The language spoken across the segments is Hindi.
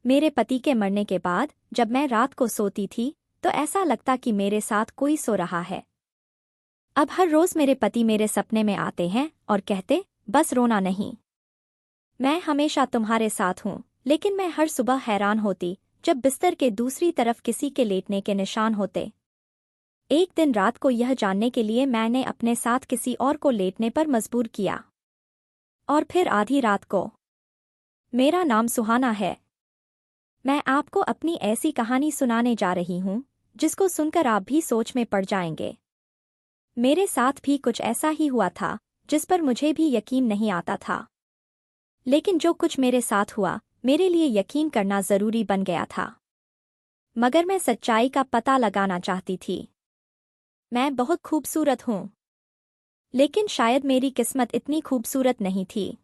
मेरे पति के मरने के बाद जब मैं रात को सोती थी तो ऐसा लगता कि मेरे साथ कोई सो रहा है। अब हर रोज मेरे पति मेरे सपने में आते हैं और कहते, बस रोना नहीं, मैं हमेशा तुम्हारे साथ हूँ। लेकिन मैं हर सुबह हैरान होती जब बिस्तर के दूसरी तरफ किसी के लेटने के निशान होते। एक दिन रात को यह जानने के लिए मैंने अपने साथ किसी और को लेटने पर मजबूर किया। और फिर आधी रात को। मेरा नाम सुहाना है। मैं आपको अपनी ऐसी कहानी सुनाने जा रही हूँ जिसको सुनकर आप भी सोच में पड़ जाएंगे। मेरे साथ भी कुछ ऐसा ही हुआ था जिस पर मुझे भी यकीन नहीं आता था। लेकिन जो कुछ मेरे साथ हुआ मेरे लिए यकीन करना जरूरी बन गया था। मगर मैं सच्चाई का पता लगाना चाहती थी। मैं बहुत खूबसूरत हूँ, लेकिन शायद मेरी किस्मत इतनी खूबसूरत नहीं थी।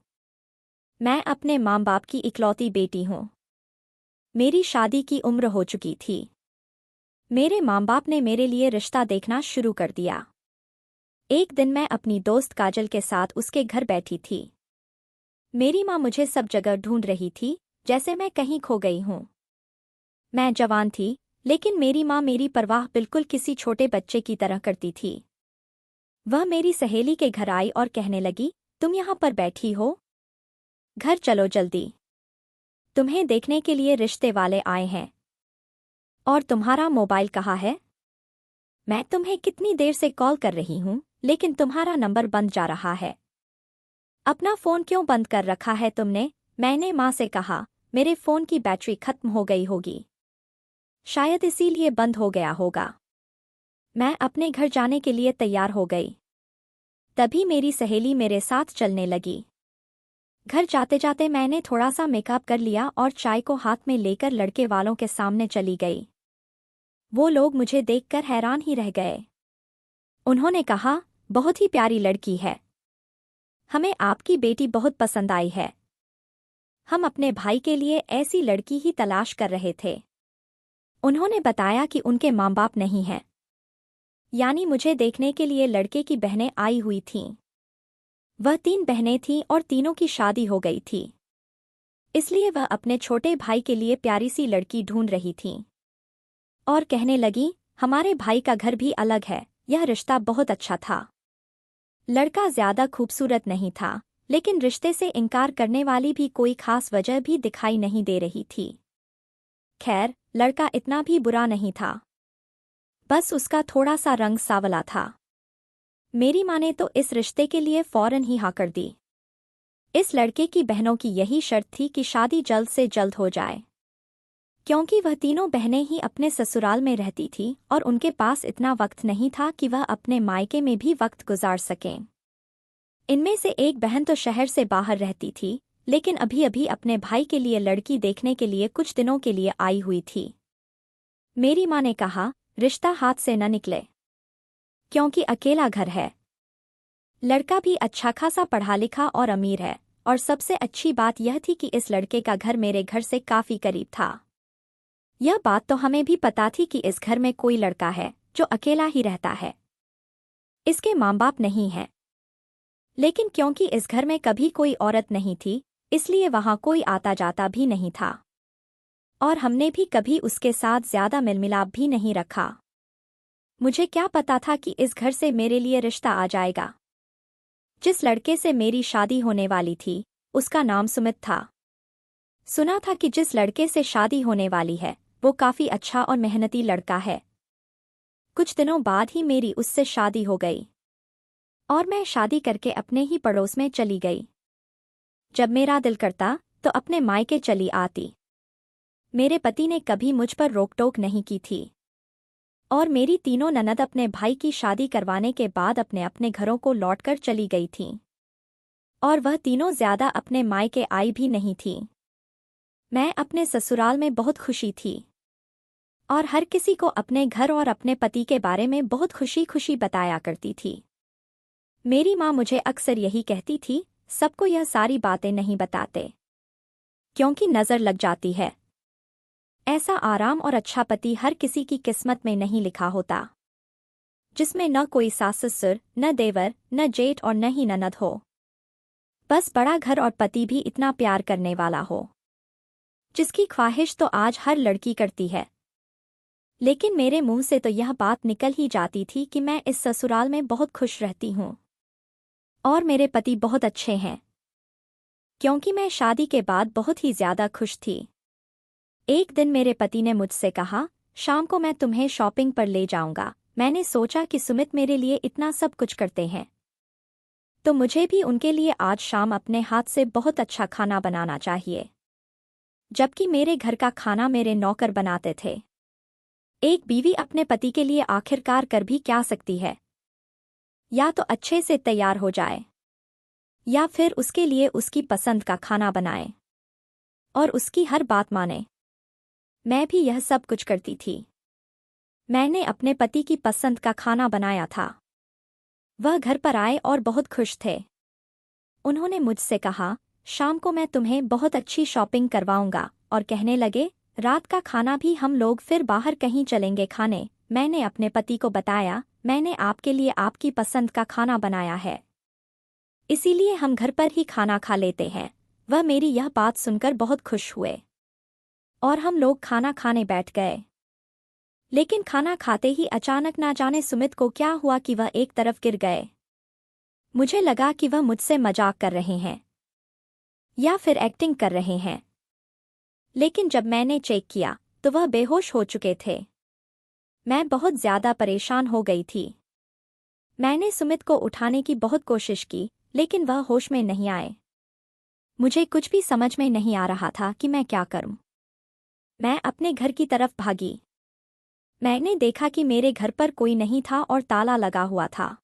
मैं अपने माँ बाप की इकलौती बेटी हूँ। मेरी शादी की उम्र हो चुकी थी। मेरे माँ बाप ने मेरे लिए रिश्ता देखना शुरू कर दिया। एक दिन मैं अपनी दोस्त काजल के साथ उसके घर बैठी थी। मेरी माँ मुझे सब जगह ढूंढ रही थी, जैसे मैं कहीं खो गई हूँ। मैं जवान थी, लेकिन मेरी माँ मेरी परवाह बिल्कुल किसी छोटे बच्चे की तरह करती थी। वह मेरी सहेली के घर आई और कहने लगी, तुम यहाँ पर बैठी हो? घर चलो जल्दी, तुम्हें देखने के लिए रिश्ते वाले आए हैं। और तुम्हारा मोबाइल कहाँ है? मैं तुम्हें कितनी देर से कॉल कर रही हूँ, लेकिन तुम्हारा नंबर बंद जा रहा है। अपना फ़ोन क्यों बंद कर रखा है तुमने? मैंने माँ से कहा, मेरे फ़ोन की बैटरी खत्म हो गई होगी, शायद इसीलिए बंद हो गया होगा। मैं अपने घर जाने के लिए तैयार हो गई। तभी मेरी सहेली मेरे साथ चलने लगी। घर जाते जाते मैंने थोड़ा सा मेकअप कर लिया और चाय को हाथ में लेकर लड़के वालों के सामने चली गई। वो लोग मुझे देखकर हैरान ही रह गए। उन्होंने कहा, बहुत ही प्यारी लड़की है, हमें आपकी बेटी बहुत पसंद आई है। हम अपने भाई के लिए ऐसी लड़की ही तलाश कर रहे थे। उन्होंने बताया कि उनके माँ बाप नहीं हैं, यानी मुझे देखने के लिए लड़के की बहनें आई हुई थीं। वह 3 बहनें थीं और तीनों की शादी हो गई थी। इसलिए वह अपने छोटे भाई के लिए प्यारी सी लड़की ढूंढ रही थीं। और कहने लगी, हमारे भाई का घर भी अलग है। यह रिश्ता बहुत अच्छा था। लड़का ज्यादा खूबसूरत नहीं था, लेकिन रिश्ते से इनकार करने वाली भी कोई खास वजह भी दिखाई नहीं दे रही थी। खैर, लड़का इतना भी बुरा नहीं था, बस उसका थोड़ा सा रंग सांवला था। मेरी माँ ने तो इस रिश्ते के लिए फौरन ही हाँ कर दी। इस लड़के की बहनों की यही शर्त थी कि शादी जल्द से जल्द हो जाए, क्योंकि वह तीनों बहनें ही अपने ससुराल में रहती थीं और उनके पास इतना वक्त नहीं था कि वह अपने मायके में भी वक्त गुजार सकें। इनमें से एक बहन तो शहर से बाहर रहती थी, लेकिन अभी अभी अपने भाई के लिए लड़की देखने के लिए कुछ दिनों के लिए आई हुई थी। मेरी माँ ने कहा, रिश्ता हाथ से न निकले, क्योंकि अकेला घर है। लड़का भी अच्छा खासा पढ़ा लिखा और अमीर है, और सबसे अच्छी बात यह थी कि इस लड़के का घर मेरे घर से काफी करीब था। यह बात तो हमें भी पता थी कि इस घर में कोई लड़का है जो अकेला ही रहता है। इसके माँ बाप नहीं हैं। लेकिन क्योंकि इस घर में कभी कोई औरत नहीं थी, इसलिए वहां कोई आता जाता भी नहीं था, और हमने भी कभी उसके साथ ज्यादा मिलमिलाप भी नहीं रखा। मुझे क्या पता था कि इस घर से मेरे लिए रिश्ता आ जाएगा। जिस लड़के से मेरी शादी होने वाली थी, उसका नाम सुमित था। सुना था कि जिस लड़के से शादी होने वाली है वो काफी अच्छा और मेहनती लड़का है। कुछ दिनों बाद ही मेरी उससे शादी हो गई, और मैं शादी करके अपने ही पड़ोस में चली गई। जब मेरा दिल करता तो अपने मायके चली आती। मेरे पति ने कभी मुझ पर रोक टोक नहीं की थी, और मेरी तीनों ननद अपने भाई की शादी करवाने के बाद अपने अपने घरों को लौटकर चली गई थीं, और वह तीनों ज्यादा अपने मायके आई भी नहीं थीं। मैं अपने ससुराल में बहुत खुशी थी, और हर किसी को अपने घर और अपने पति के बारे में बहुत खुशी खुशी बताया करती थी। मेरी माँ मुझे अक्सर यही कहती थी, सबको यह सारी बातें नहीं बताते, क्योंकि नजर लग जाती है। ऐसा आराम और अच्छा पति हर किसी की किस्मत में नहीं लिखा होता, जिसमें न कोई सास ससुर, न देवर, न जेठ और न ही ननद हो। बस बड़ा घर और पति भी इतना प्यार करने वाला हो। जिसकी ख्वाहिश तो आज हर लड़की करती है। लेकिन मेरे मुंह से तो यह बात निकल ही जाती थी कि मैं इस ससुराल में बहुत खुश रहती हूँ और मेरे पति बहुत अच्छे हैं, क्योंकि मैं शादी के बाद बहुत ही ज्यादा खुश थी। एक दिन मेरे पति ने मुझसे कहा, शाम को मैं तुम्हें शॉपिंग पर ले जाऊंगा। मैंने सोचा कि सुमित मेरे लिए इतना सब कुछ करते हैं, तो मुझे भी उनके लिए आज शाम अपने हाथ से बहुत अच्छा खाना बनाना चाहिए, जबकि मेरे घर का खाना मेरे नौकर बनाते थे। एक बीवी अपने पति के लिए आखिरकार कर भी क्या सकती है? या तो अच्छे से तैयार हो जाए, या फिर उसके लिए उसकी पसंद का खाना बनाए और उसकी हर बात माने। मैं भी यह सब कुछ करती थी। मैंने अपने पति की पसंद का खाना बनाया था। वह घर पर आए और बहुत खुश थे। उन्होंने मुझसे कहा, शाम को मैं तुम्हें बहुत अच्छी शॉपिंग करवाऊंगा, और कहने लगे, रात का खाना भी हम लोग फिर बाहर कहीं चलेंगे खाने। मैंने अपने पति को बताया, मैंने आपके लिए आपकी पसंद का खाना बनाया है, इसीलिए हम घर पर ही खाना खा लेते हैं। वह मेरी यह बात सुनकर बहुत खुश हुए और हम लोग खाना खाने बैठ गए। लेकिन खाना खाते ही अचानक ना जाने सुमित को क्या हुआ कि वह एक तरफ गिर गए। मुझे लगा कि वह मुझसे मजाक कर रहे हैं या फिर एक्टिंग कर रहे हैं, लेकिन जब मैंने चेक किया तो वह बेहोश हो चुके थे। मैं बहुत ज्यादा परेशान हो गई थी। मैंने सुमित को उठाने की बहुत कोशिश की, लेकिन वह होश में नहीं आए। मुझे कुछ भी समझ में नहीं आ रहा था कि मैं क्या करूं। मैं अपने घर की तरफ भागी। मैंने देखा कि मेरे घर पर कोई नहीं था और ताला लगा हुआ था।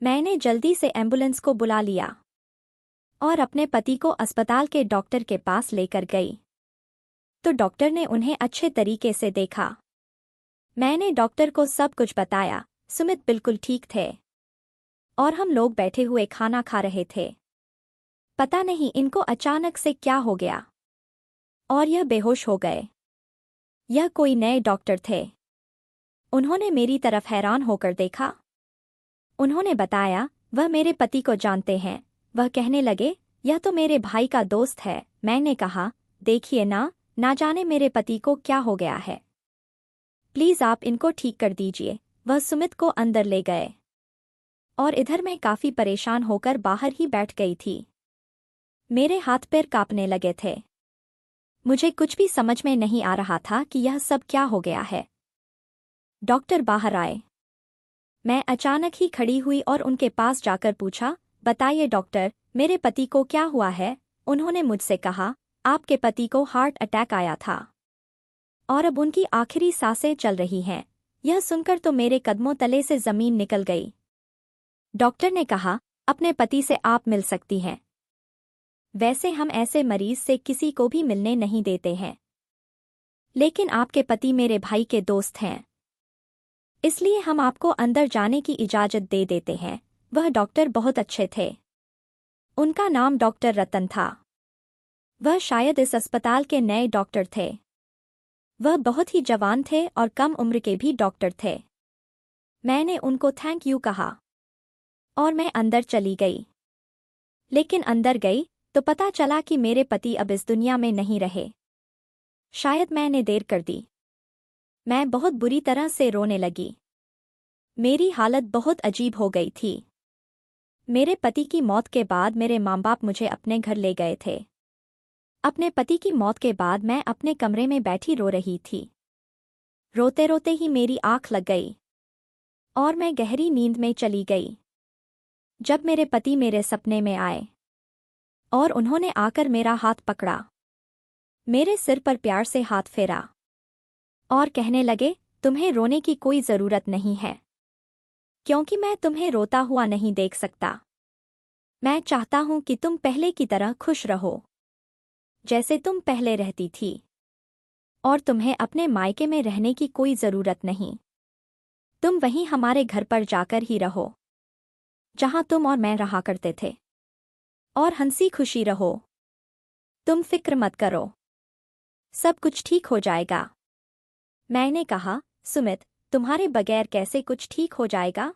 मैंने जल्दी से एम्बुलेंस को बुला लिया और अपने पति को अस्पताल के डॉक्टर के पास लेकर गई। तो डॉक्टर ने उन्हें अच्छे तरीके से देखा। मैंने डॉक्टर को सब कुछ बताया। सुमित बिल्कुल ठीक थे और हम लोग बैठे हुए खाना खा रहे थे। पता नहीं इनको अचानक से क्या हो गया और यह बेहोश हो गए। यह कोई नए डॉक्टर थे। उन्होंने मेरी तरफ हैरान होकर देखा। उन्होंने बताया, वह मेरे पति को जानते हैं। वह कहने लगे, यह तो मेरे भाई का दोस्त है। मैंने कहा, देखिए ना जाने मेरे पति को क्या हो गया है। प्लीज आप इनको ठीक कर दीजिए। वह सुमित को अंदर ले गए और इधर मैं काफी परेशान होकर बाहर ही बैठ गई थी। मेरे हाथ पैर कांपने लगे थे। मुझे कुछ भी समझ में नहीं आ रहा था कि यह सब क्या हो गया है। डॉक्टर बाहर आए। मैं अचानक ही खड़ी हुई और उनके पास जाकर पूछा, बताइए डॉक्टर, मेरे पति को क्या हुआ है? उन्होंने मुझसे कहा, आपके पति को हार्ट अटैक आया था और अब उनकी आखिरी सांसें चल रही हैं। यह सुनकर तो मेरे कदमों तले से जमीन निकल गई। डॉक्टर ने कहा, अपने पति से आप मिल सकती हैं। वैसे हम ऐसे मरीज से किसी को भी मिलने नहीं देते हैं, लेकिन आपके पति मेरे भाई के दोस्त हैं, इसलिए हम आपको अंदर जाने की इजाजत दे देते हैं। वह डॉक्टर बहुत अच्छे थे। उनका नाम डॉक्टर रतन था। वह शायद इस अस्पताल के नए डॉक्टर थे। वह बहुत ही जवान थे और कम उम्र के भी डॉक्टर थे। मैंने उनको थैंक यू कहा और मैं अंदर चली गई। लेकिन अंदर गई तो पता चला कि मेरे पति अब इस दुनिया में नहीं रहे। शायद मैंने देर कर दी। मैं बहुत बुरी तरह से रोने लगी। मेरी हालत बहुत अजीब हो गई थी। मेरे पति की मौत के बाद मेरे माँ बाप मुझे अपने घर ले गए थे। अपने पति की मौत के बाद मैं अपने कमरे में बैठी रो रही थी। रोते रोते ही मेरी आंख लग गई और मैं गहरी नींद में चली गई। जब मेरे पति मेरे सपने में आए और उन्होंने आकर मेरा हाथ पकड़ा, मेरे सिर पर प्यार से हाथ फेरा और कहने लगे, तुम्हें रोने की कोई जरूरत नहीं है, क्योंकि मैं तुम्हें रोता हुआ नहीं देख सकता। मैं चाहता हूं कि तुम पहले की तरह खुश रहो, जैसे तुम पहले रहती थी, और तुम्हें अपने मायके में रहने की कोई जरूरत नहीं। तुम वहीं हमारे घर पर जाकर ही रहो, जहां तुम और मैं रहा करते थे, और हंसी खुशी रहो। तुम फिक्र मत करो, सब कुछ ठीक हो जाएगा। मैंने कहा, सुमित, तुम्हारे बगैर कैसे कुछ ठीक हो जाएगा?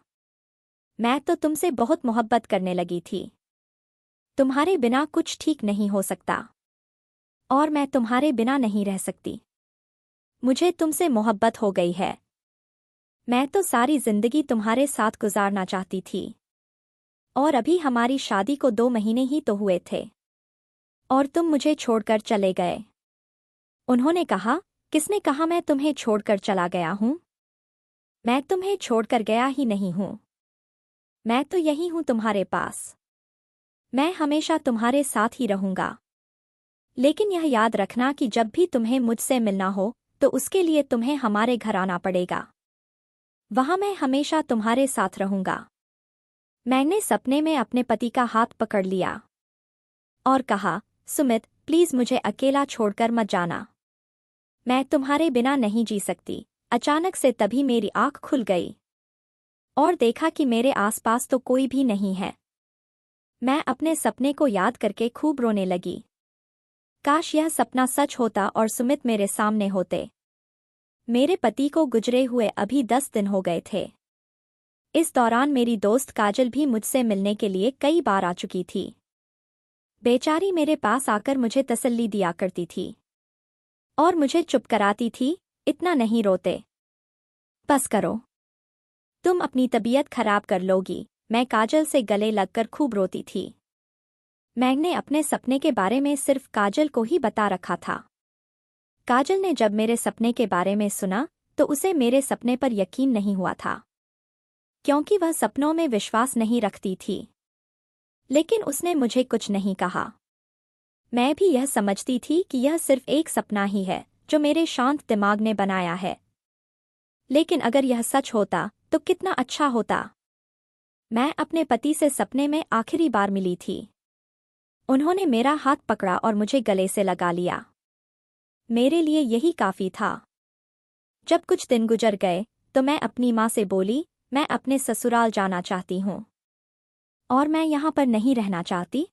मैं तो तुमसे बहुत मोहब्बत करने लगी थी। तुम्हारे बिना कुछ ठीक नहीं हो सकता। और मैं तुम्हारे बिना नहीं रह सकती। मुझे तुमसे मोहब्बत हो गई है। मैं तो सारी जिंदगी तुम्हारे साथ गुजारना चाहती थी। और अभी हमारी शादी को 2 महीने ही तो हुए थे और तुम मुझे छोड़कर चले गए। उन्होंने कहा, किसने कहा मैं तुम्हें छोड़कर चला गया हूं? मैं तुम्हें छोड़कर गया ही नहीं हूं। मैं तो यही हूं तुम्हारे पास। मैं हमेशा तुम्हारे साथ ही रहूंगा। लेकिन यह याद रखना कि जब भी तुम्हें मुझसे मिलना हो तो उसके लिए तुम्हें हमारे घर आना पड़ेगा। वहां मैं हमेशा तुम्हारे साथ रहूंगा। मैंने सपने में अपने पति का हाथ पकड़ लिया और कहा, सुमित प्लीज मुझे अकेला छोड़कर मत जाना। मैं तुम्हारे बिना नहीं जी सकती। अचानक से तभी मेरी आंख खुल गई और देखा कि मेरे आसपास तो कोई भी नहीं है। मैं अपने सपने को याद करके खूब रोने लगी। काश यह सपना सच होता और सुमित मेरे सामने होते। मेरे पति को गुजरे हुए अभी 10 दिन हो गए थे। इस दौरान मेरी दोस्त काजल भी मुझसे मिलने के लिए कई बार आ चुकी थी। बेचारी मेरे पास आकर मुझे तसल्ली दिया करती थी और मुझे चुप कराती थी, इतना नहीं रोते। बस करो, तुम अपनी तबीयत खराब कर लोगी। मैं काजल से गले लगकर खूब रोती थी। मैंने अपने सपने के बारे में सिर्फ काजल को ही बता रखा था। काजल ने जब मेरे सपने के बारे में सुना तो उसे मेरे सपने पर यकीन नहीं हुआ था, क्योंकि वह सपनों में विश्वास नहीं रखती थी। लेकिन उसने मुझे कुछ नहीं कहा। मैं भी यह समझती थी कि यह सिर्फ एक सपना ही है जो मेरे शांत दिमाग ने बनाया है। लेकिन अगर यह सच होता तो कितना अच्छा होता। मैं अपने पति से सपने में आखिरी बार मिली थी। उन्होंने मेरा हाथ पकड़ा और मुझे गले से लगा लिया। मेरे लिए यही काफी था। जब कुछ दिन गुजर गए तो मैं अपनी माँ से बोली, मैं अपने ससुराल जाना चाहती हूँ और मैं यहाँ पर नहीं रहना चाहती।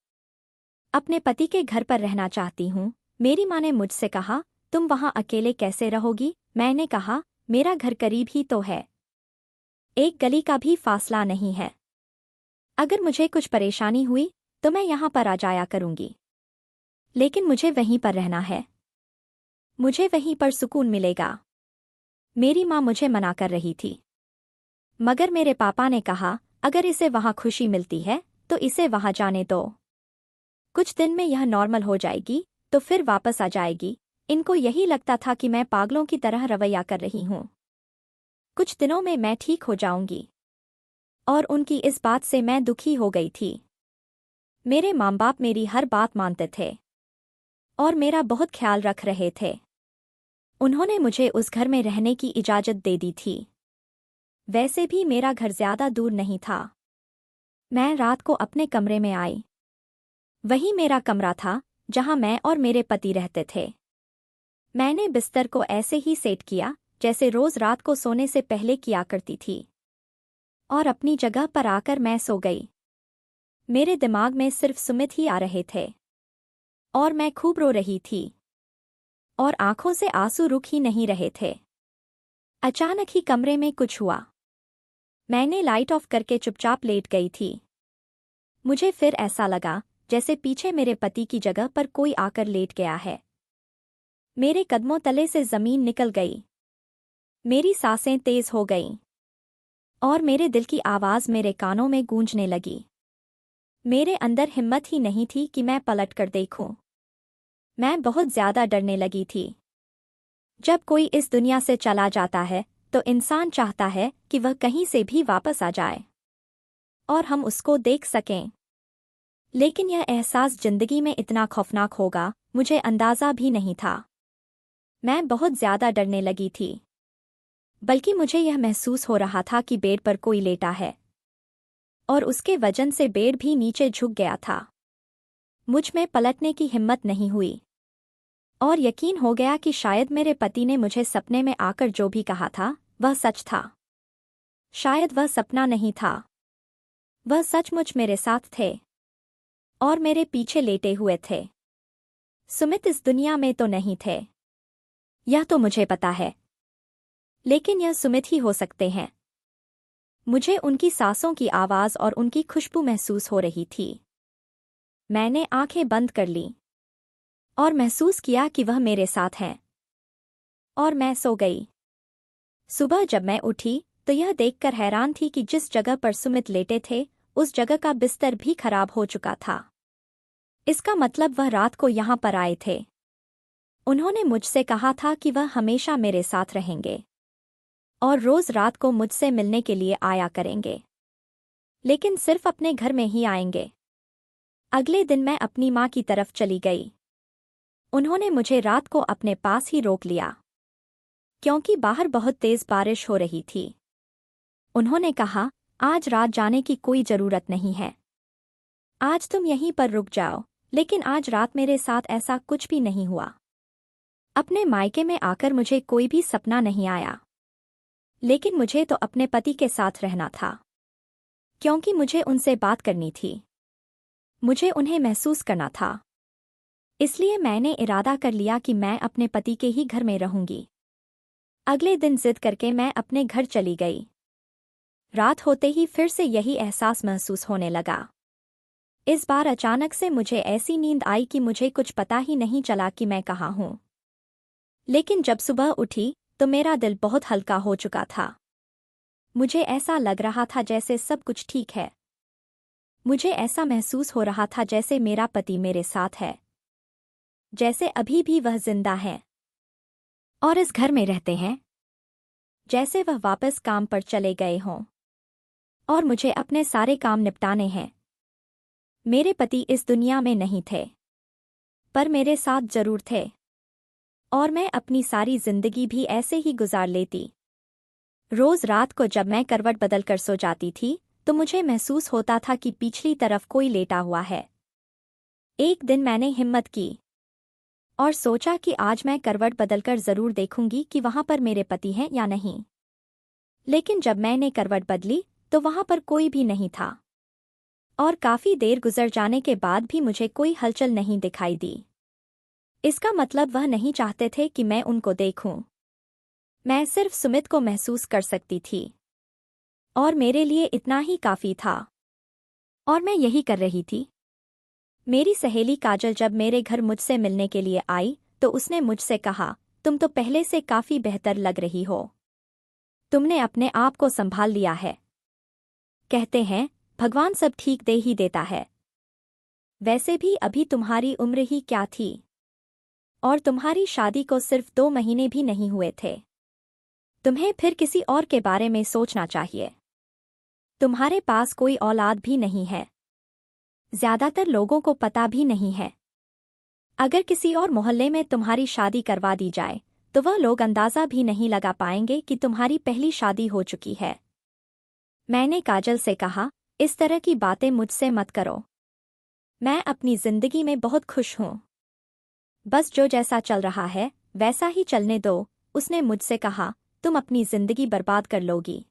अपने पति के घर पर रहना चाहती हूँ। मेरी माँ ने मुझसे कहा, तुम वहाँ अकेले कैसे रहोगी? मैंने कहा, मेरा घर करीब ही तो है, एक गली का भी फासला नहीं है। अगर मुझे कुछ परेशानी हुई तो मैं यहाँ पर आ जाया करूँगी, लेकिन मुझे वहीं पर रहना है। मुझे वहीं पर सुकून मिलेगा। मेरी माँ मुझे मना कर रही थी, मगर मेरे पापा ने कहा, अगर इसे वहाँ खुशी मिलती है तो इसे वहाँ जाने दो। कुछ दिन में यह नॉर्मल हो जाएगी तो फिर वापस आ जाएगी। इनको यही लगता था कि मैं पागलों की तरह रवैया कर रही हूँ। कुछ दिनों में मैं ठीक हो जाऊंगी और उनकी इस बात से मैं दुखी हो गई थी। मेरे माँ बाप मेरी हर बात मानते थे और मेरा बहुत ख्याल रख रहे थे। उन्होंने मुझे उस घर में रहने की इजाज़त दे दी थी। वैसे भी मेरा घर ज्यादा दूर नहीं था। मैं रात को अपने कमरे में आई। वही मेरा कमरा था जहां मैं और मेरे पति रहते थे। मैंने बिस्तर को ऐसे ही सेट किया जैसे रोज रात को सोने से पहले किया करती थी और अपनी जगह पर आकर मैं सो गई। मेरे दिमाग में सिर्फ सुमित ही आ रहे थे और मैं खूब रो रही थी और आंखों से आंसू रुक ही नहीं रहे थे। अचानक ही कमरे में कुछ हुआ। मैंने लाइट ऑफ करके चुपचाप लेट गई थी। मुझे फिर ऐसा लगा जैसे पीछे मेरे पति की जगह पर कोई आकर लेट गया है। मेरे कदमों तले से जमीन निकल गई। मेरी सांसें तेज हो गईं और मेरे दिल की आवाज मेरे कानों में गूंजने लगी। मेरे अंदर हिम्मत ही नहीं थी कि मैं पलट कर देखूं। मैं बहुत ज्यादा डरने लगी थी। जब कोई इस दुनिया से चला जाता है तो इंसान चाहता है कि वह कहीं से भी वापस आ जाए और हम उसको देख सकें। लेकिन यह एहसास जिंदगी में इतना खौफनाक होगा मुझे अंदाजा भी नहीं था। मैं बहुत ज्यादा डरने लगी थी। बल्कि मुझे यह महसूस हो रहा था कि बेड पर कोई लेटा है और उसके वजन से बेड भी नीचे झुक गया था। मुझ में पलटने की हिम्मत नहीं हुई और यकीन हो गया कि शायद मेरे पति ने मुझे सपने में आकर जो भी कहा था वह सच था। शायद वह सपना नहीं था, वह सचमुच मेरे साथ थे और मेरे पीछे लेटे हुए थे। सुमित इस दुनिया में तो नहीं थे, यह तो मुझे पता है, लेकिन यह सुमित ही हो सकते हैं। मुझे उनकी सांसों की आवाज और उनकी खुशबू महसूस हो रही थी। मैंने आंखें बंद कर लीं और महसूस किया कि वह मेरे साथ हैं। और मैं सो गई। सुबह जब मैं उठी तो यह देखकर हैरान थी कि जिस जगह पर सुमित लेटे थे उस जगह का बिस्तर भी खराब हो चुका था। इसका मतलब वह रात को यहाँ पर आए थे। उन्होंने मुझसे कहा था कि वह हमेशा मेरे साथ रहेंगे और रोज रात को मुझसे मिलने के लिए आया करेंगे, लेकिन सिर्फ अपने घर में ही आएंगे। अगले दिन मैं अपनी माँ की तरफ चली गई। उन्होंने मुझे रात को अपने पास ही रोक लिया क्योंकि बाहर बहुत तेज बारिश हो रही थी। उन्होंने कहा, आज रात जाने की कोई जरूरत नहीं है। आज तुम यहीं पर रुक जाओ। लेकिन आज रात मेरे साथ ऐसा कुछ भी नहीं हुआ। अपने मायके में आकर मुझे कोई भी सपना नहीं आया, लेकिन मुझे तो अपने पति के साथ रहना था क्योंकि मुझे उनसे बात करनी थी। मुझे उन्हें महसूस करना था। इसलिए मैंने इरादा कर लिया कि मैं अपने पति के ही घर में रहूंगी। अगले दिन जिद करके मैं अपने घर चली गई। रात होते ही फिर से यही एहसास महसूस होने लगा। इस बार अचानक से मुझे ऐसी नींद आई कि मुझे कुछ पता ही नहीं चला कि मैं कहाँ हूँ। लेकिन जब सुबह उठी तो मेरा दिल बहुत हल्का हो चुका था। मुझे ऐसा लग रहा था जैसे सब कुछ ठीक है। मुझे ऐसा महसूस हो रहा था जैसे मेरा पति मेरे साथ है, जैसे अभी भी वह जिंदा है और इस घर में रहते हैं, जैसे वह वापस काम पर चले गए हों और मुझे अपने सारे काम निपटाने हैं। मेरे पति इस दुनिया में नहीं थे, पर मेरे साथ जरूर थे और मैं अपनी सारी जिंदगी भी ऐसे ही गुजार लेती। रोज रात को जब मैं करवट बदलकर सो जाती थी तो मुझे महसूस होता था कि पिछली तरफ कोई लेटा हुआ है। एक दिन मैंने हिम्मत की और सोचा कि आज मैं करवट बदलकर जरूर देखूंगी कि वहां पर मेरे पति हैं या नहीं। लेकिन जब मैंने करवट बदली तो वहां पर कोई भी नहीं था और काफी देर गुजर जाने के बाद भी मुझे कोई हलचल नहीं दिखाई दी। इसका मतलब वह नहीं चाहते थे कि मैं उनको देखूं। मैं सिर्फ सुमित को महसूस कर सकती थी और मेरे लिए इतना ही काफी था और मैं यही कर रही थी। मेरी सहेली काजल जब मेरे घर मुझसे मिलने के लिए आई तो उसने मुझसे कहा, तुम तो पहले से काफी बेहतर लग रही हो। तुमने अपने आप को संभाल लिया है। कहते हैं भगवान सब ठीक दे ही देता है। वैसे भी अभी तुम्हारी उम्र ही क्या थी और तुम्हारी शादी को सिर्फ 2 महीने भी नहीं हुए थे। तुम्हें फिर किसी और के बारे में सोचना चाहिए। तुम्हारे पास कोई औलाद भी नहीं है। ज्यादातर लोगों को पता भी नहीं है। अगर किसी और मोहल्ले में तुम्हारी शादी करवा दी जाए तो वह लोग अंदाजा भी नहीं लगा पाएंगे कि तुम्हारी पहली शादी हो चुकी है। मैंने काजल से कहा, इस तरह की बातें मुझसे मत करो। मैं अपनी जिंदगी में बहुत खुश हूँ। बस जो जैसा चल रहा है वैसा ही चलने दो। उसने मुझसे कहा, तुम अपनी जिंदगी बर्बाद कर लोगी।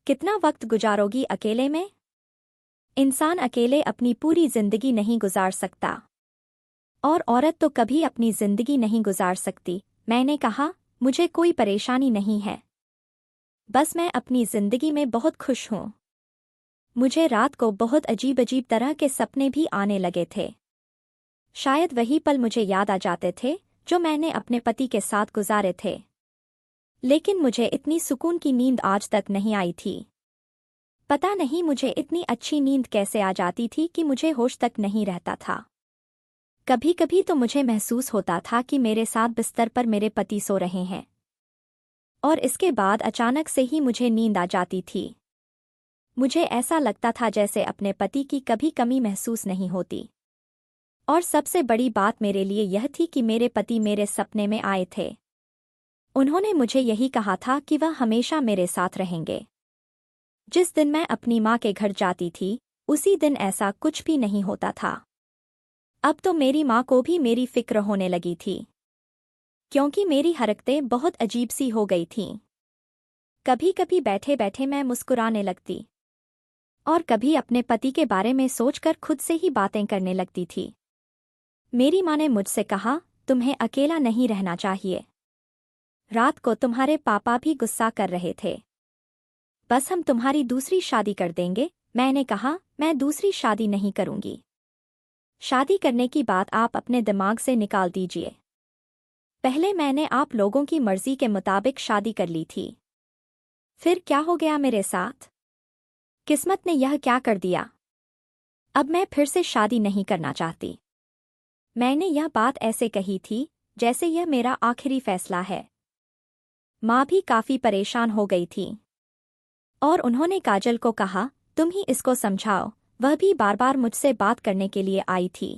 कितना वक्त गुजारोगी अकेले में? इंसान अकेले अपनी पूरी जिंदगी नहीं गुजार सकता और औरत तो कभी अपनी जिंदगी नहीं गुजार सकती। मैंने कहा, मुझे कोई परेशानी नहीं है। बस मैं अपनी जिंदगी में बहुत खुश हूँ। मुझे रात को बहुत अजीब अजीब तरह के सपने भी आने लगे थे। शायद वही पल मुझे याद आ जाते थे जो मैंने अपने पति के साथ गुजारे थे। लेकिन मुझे इतनी सुकून की नींद आज तक नहीं आई थी। पता नहीं मुझे इतनी अच्छी नींद कैसे आ जाती थी कि मुझे होश तक नहीं रहता था। कभी कभी तो मुझे महसूस होता था कि मेरे साथ बिस्तर पर मेरे पति सो रहे हैं और इसके बाद अचानक से ही मुझे नींद आ जाती थी। मुझे ऐसा लगता था जैसे अपने पति की कभी कमी महसूस नहीं होती। और सबसे बड़ी बात मेरे लिए यह थी कि मेरे पति मेरे सपने में आए थे। उन्होंने मुझे यही कहा था कि वह हमेशा मेरे साथ रहेंगे। जिस दिन मैं अपनी माँ के घर जाती थी उसी दिन ऐसा कुछ भी नहीं होता था। अब तो मेरी माँ को भी मेरी फिक्र होने लगी थी क्योंकि मेरी हरकतें बहुत अजीब सी हो गई थीं। कभी कभी बैठे बैठे मैं मुस्कुराने लगती और कभी अपने पति के बारे में सोचकर खुद से ही बातें करने लगती थी। मेरी माँ ने मुझसे कहा, तुम्हें अकेला नहीं रहना चाहिए। रात को तुम्हारे पापा भी गुस्सा कर रहे थे। बस हम तुम्हारी दूसरी शादी कर देंगे। मैंने कहा, मैं दूसरी शादी नहीं करूंगी। शादी करने की बात आप अपने दिमाग से निकाल दीजिए। पहले मैंने आप लोगों की मर्जी के मुताबिक शादी कर ली थी। फिर क्या हो गया मेरे साथ? किस्मत ने यह क्या कर दिया? अब मैं फिर से शादी नहीं करना चाहती। मैंने यह बात ऐसे कही थी जैसे यह मेरा आखिरी फैसला है। माँ भी काफी परेशान हो गई थी और उन्होंने काजल को कहा, तुम ही इसको समझाओ। वह भी बार बार मुझसे बात करने के लिए आई थी।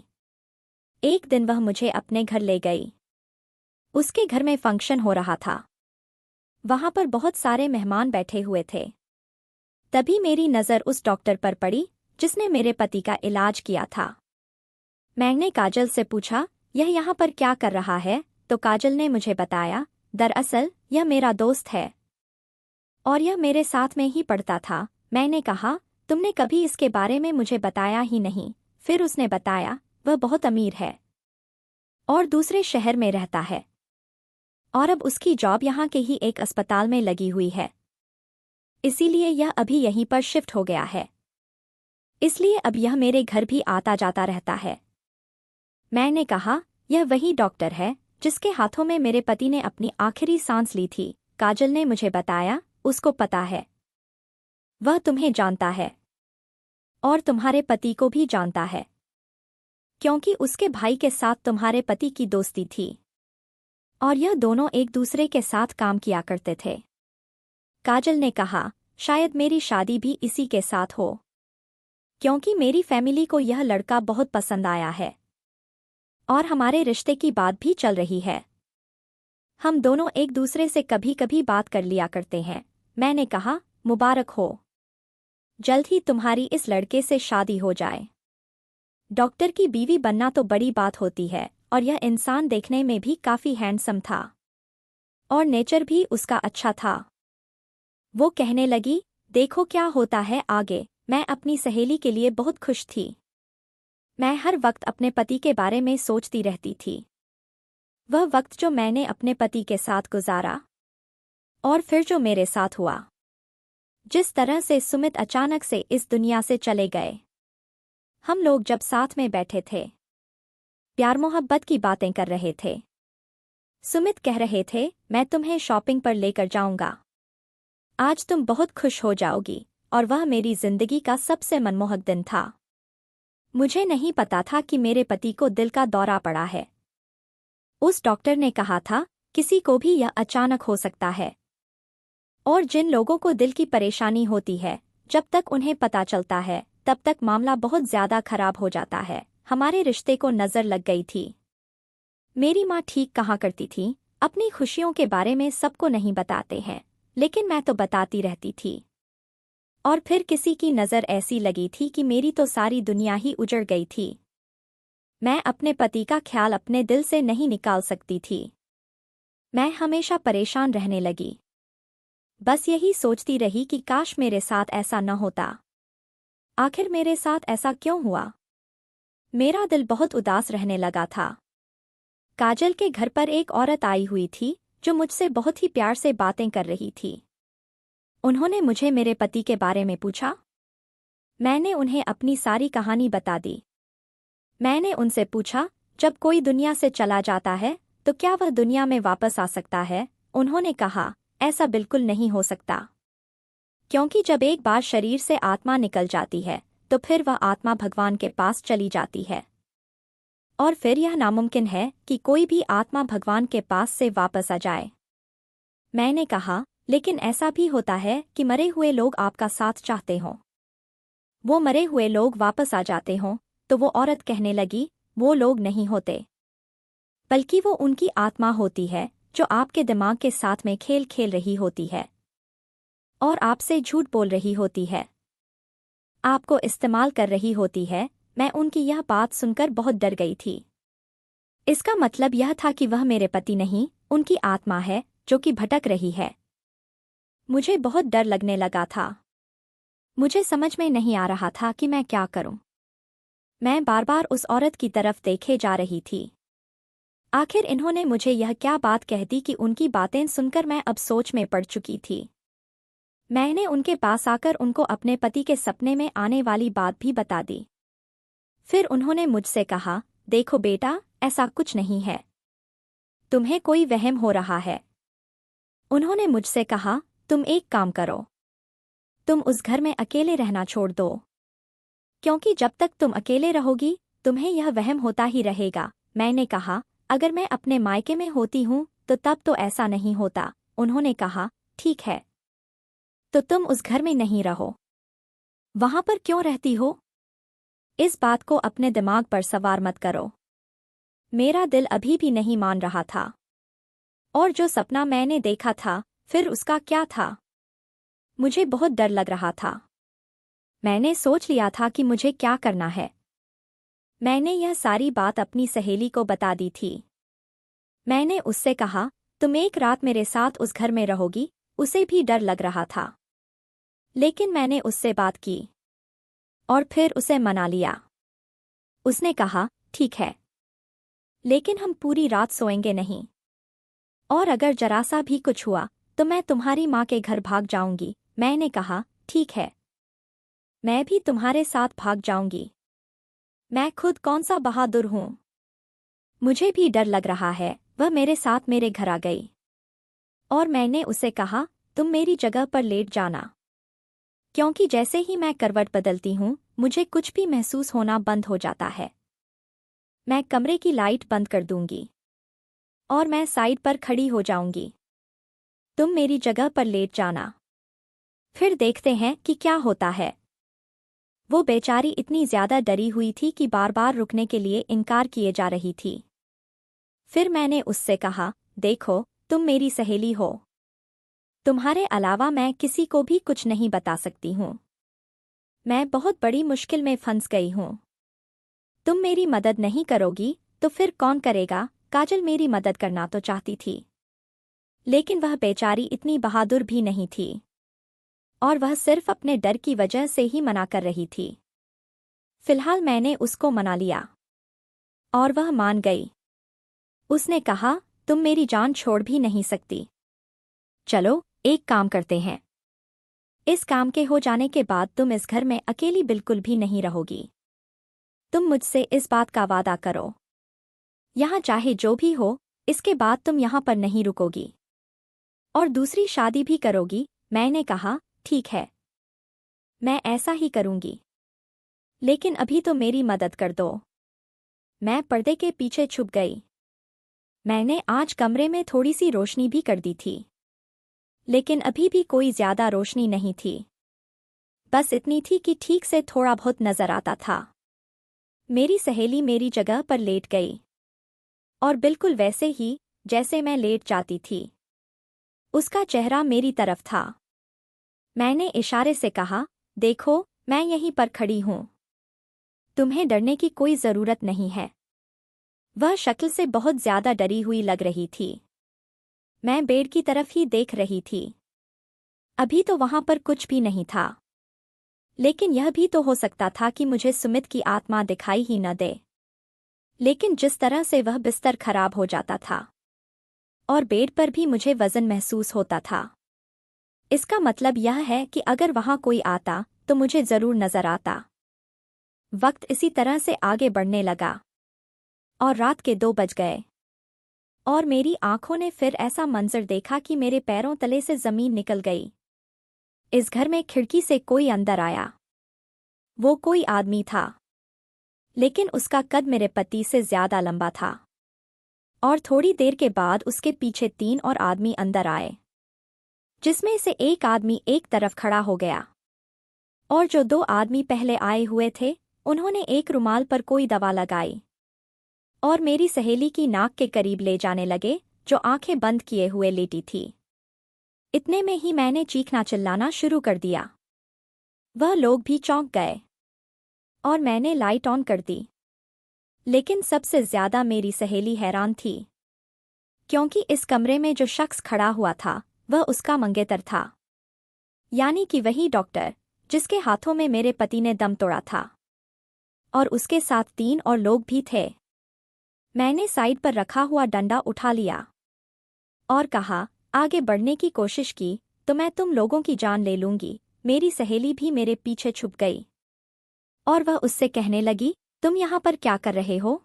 एक दिन वह मुझे अपने घर ले गई। उसके घर में फंक्शन हो रहा था। वहां पर बहुत सारे मेहमान बैठे हुए थे। तभी मेरी नज़र उस डॉक्टर पर पड़ी जिसने मेरे पति का इलाज किया था। मैंने काजल से पूछा, यह यहाँ पर क्या कर रहा है? तो काजल ने मुझे बताया, दरअसल यह मेरा दोस्त है और यह मेरे साथ में ही पढ़ता था। मैंने कहा, तुमने कभी इसके बारे में मुझे बताया ही नहीं। फिर उसने बताया, वह बहुत अमीर है और दूसरे शहर में रहता है और अब उसकी जॉब यहाँ के ही एक अस्पताल में लगी हुई है। इसीलिए यह अभी यहीं पर शिफ्ट हो गया है। इसलिए अब यह मेरे घर भी आता जाता रहता है। मैंने कहा, यह वही डॉक्टर है जिसके हाथों में मेरे पति ने अपनी आखिरी सांस ली थी। काजल ने मुझे बताया, उसको पता है। वह तुम्हें जानता है और तुम्हारे पति को भी जानता है, क्योंकि उसके भाई के साथ तुम्हारे पति की दोस्ती थी और यह दोनों एक दूसरे के साथ काम किया करते थे। काजल ने कहा, शायद मेरी शादी भी इसी के साथ हो, क्योंकि मेरी फैमिली को यह लड़का बहुत पसंद आया है और हमारे रिश्ते की बात भी चल रही है। हम दोनों एक दूसरे से कभी कभी बात कर लिया करते हैं। मैंने कहा, मुबारक हो, जल्द ही तुम्हारी इस लड़के से शादी हो जाए। डॉक्टर की बीवी बनना तो बड़ी बात होती है और यह इंसान देखने में भी काफी हैंडसम था और नेचर भी उसका अच्छा था। वो कहने लगी, देखो क्या होता है आगे। मैं अपनी सहेली के लिए बहुत खुश थी। मैं हर वक्त अपने पति के बारे में सोचती रहती थी। वह वक्त जो मैंने अपने पति के साथ गुजारा और फिर जो मेरे साथ हुआ। जिस तरह से सुमित अचानक से इस दुनिया से चले गए। हम लोग जब साथ में बैठे थे, प्यार मोहब्बत की बातें कर रहे थे। सुमित कह रहे थे, मैं तुम्हें शॉपिंग पर लेकर जाऊंगा, आज तुम बहुत खुश हो जाओगी। और वह मेरी जिंदगी का सबसे मनमोहक दिन था। मुझे नहीं पता था कि मेरे पति को दिल का दौरा पड़ा है। उस डॉक्टर ने कहा था, किसी को भी यह अचानक हो सकता है और जिन लोगों को दिल की परेशानी होती है, जब तक उन्हें पता चलता है तब तक मामला बहुत ज्यादा खराब हो जाता है। हमारे रिश्ते को नजर लग गई थी। मेरी माँ ठीक कहा करती थी, अपनी खुशियों के बारे में सबको नहीं बताते हैं, लेकिन मैं तो बताती रहती थी। और फिर किसी की नज़र ऐसी लगी थी कि मेरी तो सारी दुनिया ही उजड़ गई थी। मैं अपने पति का ख्याल अपने दिल से नहीं निकाल सकती थी। मैं हमेशा परेशान रहने लगी। बस यही सोचती रही कि काश मेरे साथ ऐसा न होता। आखिर मेरे साथ ऐसा क्यों हुआ? मेरा दिल बहुत उदास रहने लगा था। काजल के घर पर एक औरत आई हुई थी जो मुझसे बहुत ही प्यार से बातें कर रही थी। उन्होंने मुझे मेरे पति के बारे में पूछा। मैंने उन्हें अपनी सारी कहानी बता दी। मैंने उनसे पूछा, जब कोई दुनिया से चला जाता है तो क्या वह दुनिया में वापस आ सकता है? उन्होंने कहा, ऐसा बिल्कुल नहीं हो सकता, क्योंकि जब एक बार शरीर से आत्मा निकल जाती है तो फिर वह आत्मा भगवान के पास चली जाती है और फिर यह नामुमकिन है कि कोई भी आत्मा भगवान के पास से वापस आ जाए। मैंने कहा, लेकिन ऐसा भी होता है कि मरे हुए लोग आपका साथ चाहते हों, वो मरे हुए लोग वापस आ जाते हों। तो वो औरत कहने लगी, वो लोग नहीं होते, बल्कि वो उनकी आत्मा होती है जो आपके दिमाग के साथ में खेल खेल रही होती है और आपसे झूठ बोल रही होती है, आपको इस्तेमाल कर रही होती है। मैं उनकी यह बात सुनकर बहुत डर गई थी। इसका मतलब यह था कि वह मेरे पति नहीं, उनकी आत्मा है जो कि भटक रही है। मुझे बहुत डर लगने लगा था। मुझे समझ में नहीं आ रहा था कि मैं क्या करूं। मैं बार बार उस औरत की तरफ देखे जा रही थी। आखिर इन्होंने मुझे यह क्या बात कह दी कि उनकी बातें सुनकर मैं अब सोच में पड़ चुकी थी। मैंने उनके पास आकर उनको अपने पति के सपने में आने वाली बात भी बता दी। फिर उन्होंने मुझसे कहा, देखो बेटा, ऐसा कुछ नहीं है। तुम्हें कोई वहम हो रहा है। उन्होंने मुझसे कहा, तुम एक काम करो, तुम उस घर में अकेले रहना छोड़ दो, क्योंकि जब तक तुम अकेले रहोगी तुम्हें यह वहम होता ही रहेगा। मैंने कहा, अगर मैं अपने मायके में होती हूँ तो तब तो ऐसा नहीं होता। उन्होंने कहा, ठीक है, तो तुम उस घर में नहीं रहो, वहां पर क्यों रहती हो? इस बात को अपने दिमाग पर सवार मत करो। मेरा दिल अभी भी नहीं मान रहा था। और जो सपना मैंने देखा था, फिर उसका क्या था? मुझे बहुत डर लग रहा था। मैंने सोच लिया था कि मुझे क्या करना है। मैंने यह सारी बात अपनी सहेली को बता दी थी। मैंने उससे कहा, तुम एक रात मेरे साथ उस घर में रहोगी। उसे भी डर लग रहा था, लेकिन मैंने उससे बात की और फिर उसे मना लिया। उसने कहा, ठीक है, लेकिन हम पूरी रात सोएंगे नहीं, और अगर जरा सा भी कुछ हुआ तो मैं तुम्हारी माँ के घर भाग जाऊंगी। मैंने कहा, ठीक है, मैं भी तुम्हारे साथ भाग जाऊंगी। मैं खुद कौन सा बहादुर हूँ, मुझे भी डर लग रहा है। वह मेरे साथ मेरे घर आ गई और मैंने उसे कहा, तुम मेरी जगह पर लेट जाना, क्योंकि जैसे ही मैं करवट बदलती हूँ मुझे कुछ भी महसूस होना बंद हो जाता है। मैं कमरे की लाइट बंद कर दूंगी और मैं साइड पर खड़ी हो जाऊंगी। तुम मेरी जगह पर लेट जाना, फिर देखते हैं कि क्या होता है। वो बेचारी इतनी ज्यादा डरी हुई थी कि बार बार रुकने के लिए इनकार किए जा रही थी। फिर मैंने उससे कहा, देखो, तुम मेरी सहेली हो, तुम्हारे अलावा मैं किसी को भी कुछ नहीं बता सकती हूँ। मैं बहुत बड़ी मुश्किल में फंस गई हूँ। तुम मेरी मदद नहीं करोगी तो फिर कौन करेगा? काजल मेरी मदद करना तो चाहती थी, लेकिन वह बेचारी इतनी बहादुर भी नहीं थी और वह सिर्फ अपने डर की वजह से ही मना कर रही थी। फिलहाल मैंने उसको मना लिया और वह मान गई। उसने कहा, तुम मेरी जान छोड़ भी नहीं सकती। चलो, एक काम करते हैं। इस काम के हो जाने के बाद तुम इस घर में अकेली बिल्कुल भी नहीं रहोगी। तुम मुझसे इस बात का वादा करो, यहाँ चाहे जो भी हो, इसके बाद तुम यहाँ पर नहीं रुकोगी और दूसरी शादी भी करोगी। मैंने कहा, ठीक है, मैं ऐसा ही करूंगी, लेकिन अभी तो मेरी मदद कर दो। मैं पर्दे के पीछे छुप गई। मैंने आज कमरे में थोड़ी सी रोशनी भी कर दी थी, लेकिन अभी भी कोई ज्यादा रोशनी नहीं थी, बस इतनी थी कि ठीक से थोड़ा बहुत नजर आता था। मेरी सहेली मेरी जगह पर लेट गई और बिल्कुल वैसे ही जैसे मैं लेट जाती थी। उसका चेहरा मेरी तरफ था। मैंने इशारे से कहा, देखो, मैं यहीं पर खड़ी हूं, तुम्हें डरने की कोई जरूरत नहीं है। वह शक्ल से बहुत ज्यादा डरी हुई लग रही थी। मैं बेड की तरफ ही देख रही थी। अभी तो वहां पर कुछ भी नहीं था, लेकिन यह भी तो हो सकता था कि मुझे सुमित की आत्मा दिखाई ही न दे। लेकिन जिस तरह से वह बिस्तर खराब हो जाता था और बेड पर भी मुझे वजन महसूस होता था, इसका मतलब यह है कि अगर वहां कोई आता तो मुझे जरूर नजर आता। वक्त इसी तरह से आगे बढ़ने लगा और रात के 2 बज गए और मेरी आंखों ने फिर ऐसा मंजर देखा कि मेरे पैरों तले से जमीन निकल गई। इस घर में खिड़की से कोई अंदर आया। वो कोई आदमी था, लेकिन उसका कद मेरे पति से ज्यादा लंबा था और थोड़ी देर के बाद उसके पीछे 3 और आदमी अंदर आए, जिसमें से एक आदमी एक तरफ खड़ा हो गया और जो 2 आदमी पहले आए हुए थे उन्होंने एक रुमाल पर कोई दवा लगाई और मेरी सहेली की नाक के करीब ले जाने लगे, जो आंखें बंद किए हुए लेटी थी। इतने में ही मैंने चीखना चिल्लाना शुरू कर दिया। वह लोग भी चौंक गए और मैंने लाइट ऑन कर दी, लेकिन सबसे ज्यादा मेरी सहेली हैरान थी, क्योंकि इस कमरे में जो शख्स खड़ा हुआ था वह उसका मंगेतर था, यानी कि वही डॉक्टर जिसके हाथों में मेरे पति ने दम तोड़ा था। और उसके साथ 3 और लोग भी थे। मैंने साइड पर रखा हुआ डंडा उठा लिया और कहा, आगे बढ़ने की कोशिश की तो मैं तुम लोगों की जान ले लूंगी। मेरी सहेली भी मेरे पीछे छुप गई और वह उससे कहने लगी, तुम यहाँ पर क्या कर रहे हो?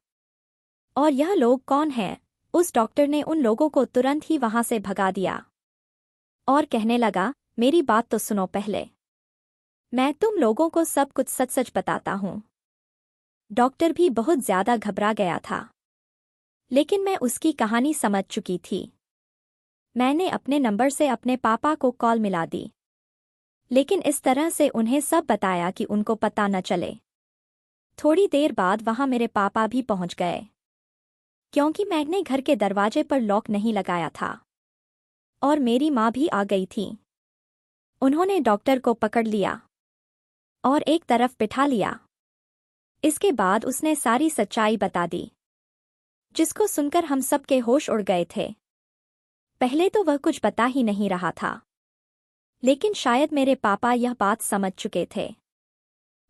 और यह लोग कौन हैं? उस डॉक्टर ने उन लोगों को तुरंत ही वहां से भगा दिया और कहने लगा, मेरी बात तो सुनो पहले। मैं तुम लोगों को सब कुछ सच सच बताता हूँ। डॉक्टर भी बहुत ज्यादा घबरा गया था, लेकिन मैं उसकी कहानी समझ चुकी थी। मैंने अपने नंबर से अपने पापा को कॉल मिला दी, लेकिन इस तरह से उन्हें सब बताया कि उनको पता न चले। थोड़ी देर बाद वहां मेरे पापा भी पहुंच गए, क्योंकि मैंने घर के दरवाजे पर लॉक नहीं लगाया था। और मेरी माँ भी आ गई थी। उन्होंने डॉक्टर को पकड़ लिया और एक तरफ बिठा लिया। इसके बाद उसने सारी सच्चाई बता दी, जिसको सुनकर हम सबके होश उड़ गए थे। पहले तो वह कुछ बता ही नहीं रहा था, लेकिन शायद मेरे पापा यह बात समझ चुके थे,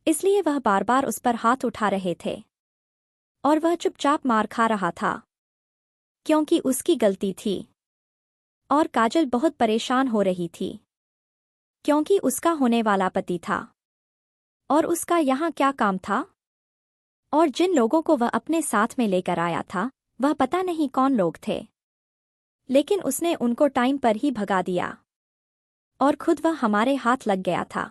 इसलिए वह बार बार उस पर हाथ उठा रहे थे और वह चुपचाप मार खा रहा था, क्योंकि उसकी गलती थी। और काजल बहुत परेशान हो रही थी, क्योंकि उसका होने वाला पति था और उसका यहाँ क्या काम था। और जिन लोगों को वह अपने साथ में लेकर आया था, वह पता नहीं कौन लोग थे, लेकिन उसने उनको टाइम पर ही भगा दिया और खुद वह हमारे हाथ लग गया था।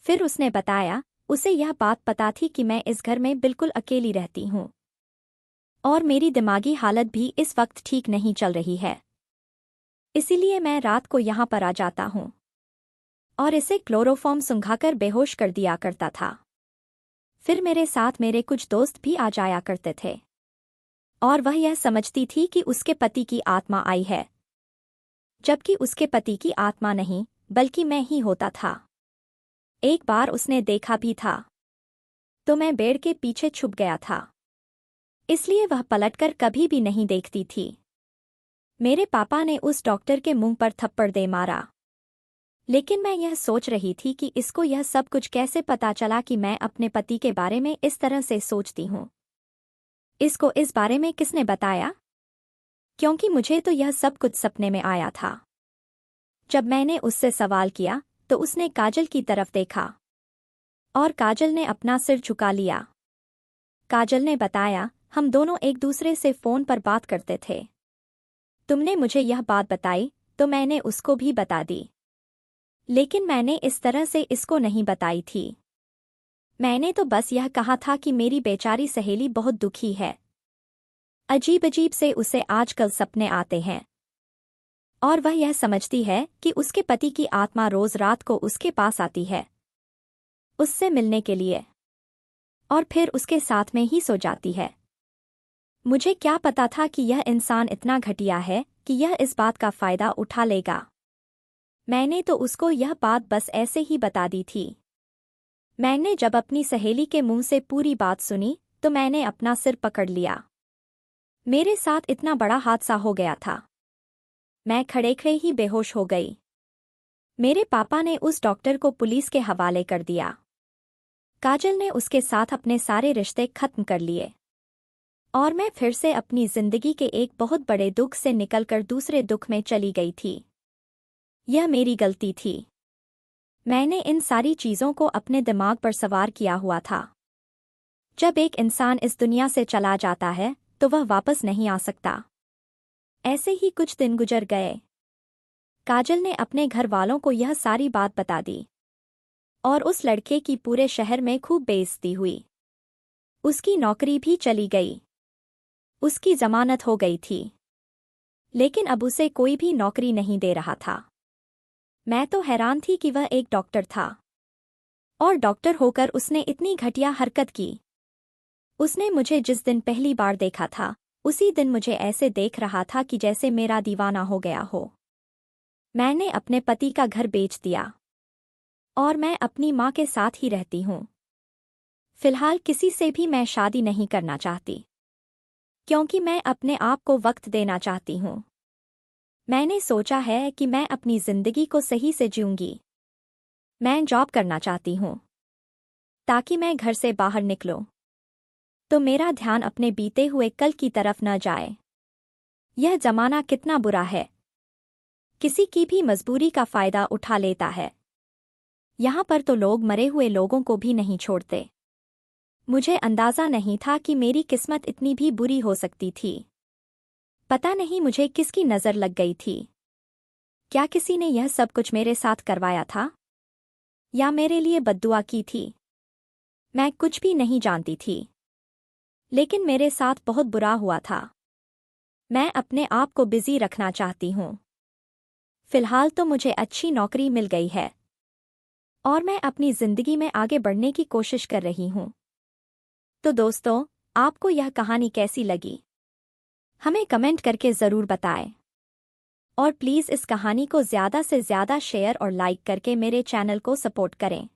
फिर उसने बताया, उसे यह बात पता थी कि मैं इस घर में बिल्कुल अकेली रहती हूँ और मेरी दिमागी हालत भी इस वक्त ठीक नहीं चल रही है, इसीलिए मैं रात को यहाँ पर आ जाता हूँ और इसे क्लोरोफॉर्म सुंघाकर बेहोश कर दिया करता था। फिर मेरे साथ मेरे कुछ दोस्त भी आ जाया करते थे और वह यह समझती थी कि उसके पति की आत्मा आई है, जबकि उसके पति की आत्मा नहीं, बल्कि मैं ही होता था। एक बार उसने देखा भी था, तो मैं पेड़ के पीछे छुप गया था, इसलिए वह पलटकर कभी भी नहीं देखती थी। मेरे पापा ने उस डॉक्टर के मुंह पर थप्पड़ दे मारा, लेकिन मैं यह सोच रही थी कि इसको यह सब कुछ कैसे पता चला कि मैं अपने पति के बारे में इस तरह से सोचती हूँ। इसको इस बारे में किसने बताया? क्योंकि मुझे तो यह सब कुछ सपने में आया था। जब मैंने उससे सवाल किया तो उसने काजल की तरफ देखा और काजल ने अपना सिर झुका लिया। काजल ने बताया, हम दोनों एक दूसरे से फोन पर बात करते थे। तुमने मुझे यह बात बताई तो मैंने उसको भी बता दी, लेकिन मैंने इस तरह से इसको नहीं बताई थी। मैंने तो बस यह कहा था कि मेरी बेचारी सहेली बहुत दुखी है। अजीब अजीब से उसे आजकल सपने आते हैं और वह यह समझती है कि उसके पति की आत्मा रोज रात को उसके पास आती है उससे मिलने के लिए, और फिर उसके साथ में ही सो जाती है। मुझे क्या पता था कि यह इंसान इतना घटिया है कि यह इस बात का फायदा उठा लेगा। मैंने तो उसको यह बात बस ऐसे ही बता दी थी। मैंने जब अपनी सहेली के मुंह से पूरी बात सुनी तो मैंने अपना सिर पकड़ लिया। मेरे साथ इतना बड़ा हादसा हो गया था, मैं खड़े खड़े ही बेहोश हो गई। मेरे पापा ने उस डॉक्टर को पुलिस के हवाले कर दिया। काजल ने उसके साथ अपने सारे रिश्ते खत्म कर लिए और मैं फिर से अपनी जिंदगी के एक बहुत बड़े दुख से निकलकर दूसरे दुख में चली गई थी। यह मेरी गलती थी। मैंने इन सारी चीज़ों को अपने दिमाग पर सवार किया हुआ था। जब एक इंसान इस दुनिया से चला जाता है तो वह वापस नहीं आ सकता। ऐसे ही कुछ दिन गुजर गए। काजल ने अपने घर वालों को यह सारी बात बता दी और उस लड़के की पूरे शहर में खूब बेइज्जती हुई। उसकी नौकरी भी चली गई, उसकी जमानत हो गई थी, लेकिन अब उसे कोई भी नौकरी नहीं दे रहा था। मैं तो हैरान थी कि वह एक डॉक्टर था और डॉक्टर होकर उसने इतनी घटिया हरकत की। उसने मुझे जिस दिन पहली बार देखा था उसी दिन मुझे ऐसे देख रहा था कि जैसे मेरा दीवाना हो गया हो। मैंने अपने पति का घर बेच दिया और मैं अपनी माँ के साथ ही रहती हूँ। फिलहाल किसी से भी मैं शादी नहीं करना चाहती, क्योंकि मैं अपने आप को वक्त देना चाहती हूँ। मैंने सोचा है कि मैं अपनी जिंदगी को सही से जीऊंगी। मैं जॉब करना चाहती हूँ ताकि मैं घर से बाहर निकलूं तो मेरा ध्यान अपने बीते हुए कल की तरफ न जाए। यह जमाना कितना बुरा है, किसी की भी मजबूरी का फायदा उठा लेता है। यहाँ पर तो लोग मरे हुए लोगों को भी नहीं छोड़ते। मुझे अंदाज़ा नहीं था कि मेरी किस्मत इतनी भी बुरी हो सकती थी। पता नहीं मुझे किसकी नज़र लग गई थी। क्या किसी ने यह सब कुछ मेरे साथ करवाया था? या मेरे लिए बद्दुआ की थी? मैं कुछ भी नहीं जानती थी। लेकिन मेरे साथ बहुत बुरा हुआ था। मैं अपने आप को बिजी रखना चाहती हूँ। फिलहाल तो मुझे अच्छी नौकरी मिल गई है और मैं अपनी जिंदगी में आगे बढ़ने की कोशिश कर रही हूँ। तो दोस्तों, आपको यह कहानी कैसी लगी? हमें कमेंट करके ज़रूर बताएं। और प्लीज़ इस कहानी को ज़्यादा से ज़्यादा शेयर और लाइक करके मेरे चैनल को सपोर्ट करें।